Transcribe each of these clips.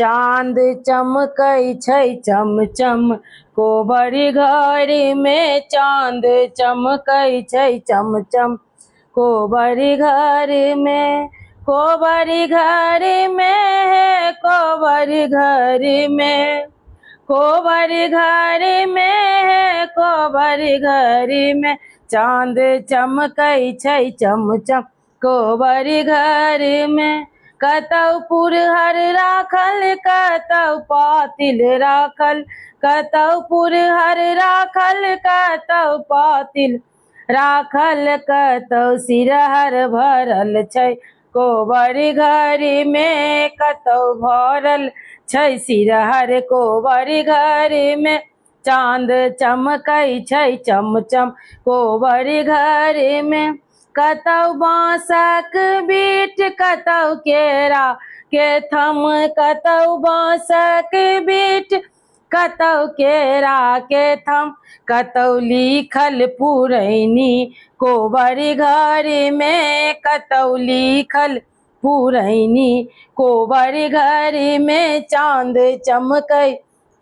चाँद चमकै छै चमचम, कोबरी घर में चाँद चमकै छै चमचम। कोबरी घर में, कोबरी घर में, कोबरी घर में, कोबरी घर में, कोबरी घर में चाँद चमकै छै चमचम। कोबरी घर में कतौ पुरहर राखल, कतौ पातिल राखल, कतौ पुरहर राखल, कतौ पातिल राखल, कतौ सिरहर भरल छै। कोबरी घर में कतौ भरल छै सिरहर, कोबरी घर में चाँद चमकै छै चमचम। कोबरी घर में कतौ बाँसक बीट, कतौ केरा के थम, कतौ बाँसक बीट, कतौ केरा के थम, कतौ लिखल पुरैनी। कोबरी घर में कतौ लिखल पुरैनी। कोबरी घर में चाँद चमकै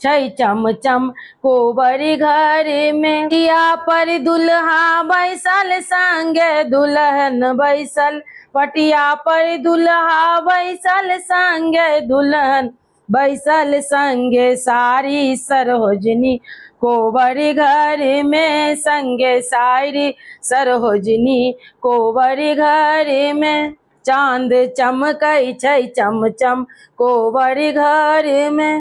छै चमचम। कोबरी घर में पटिया पर दुल्हा बैसल, संगे दुल्हन बैसल, पटिया पर दुल्हा बैसल, संगे दुल्हन बैसल, संगे साड़ी सरोजनी। कोबरी घर में संगे साड़ी सरोजनी। कोबरी घर में चाँद चमकै छै चमचम। कोबरी घर में।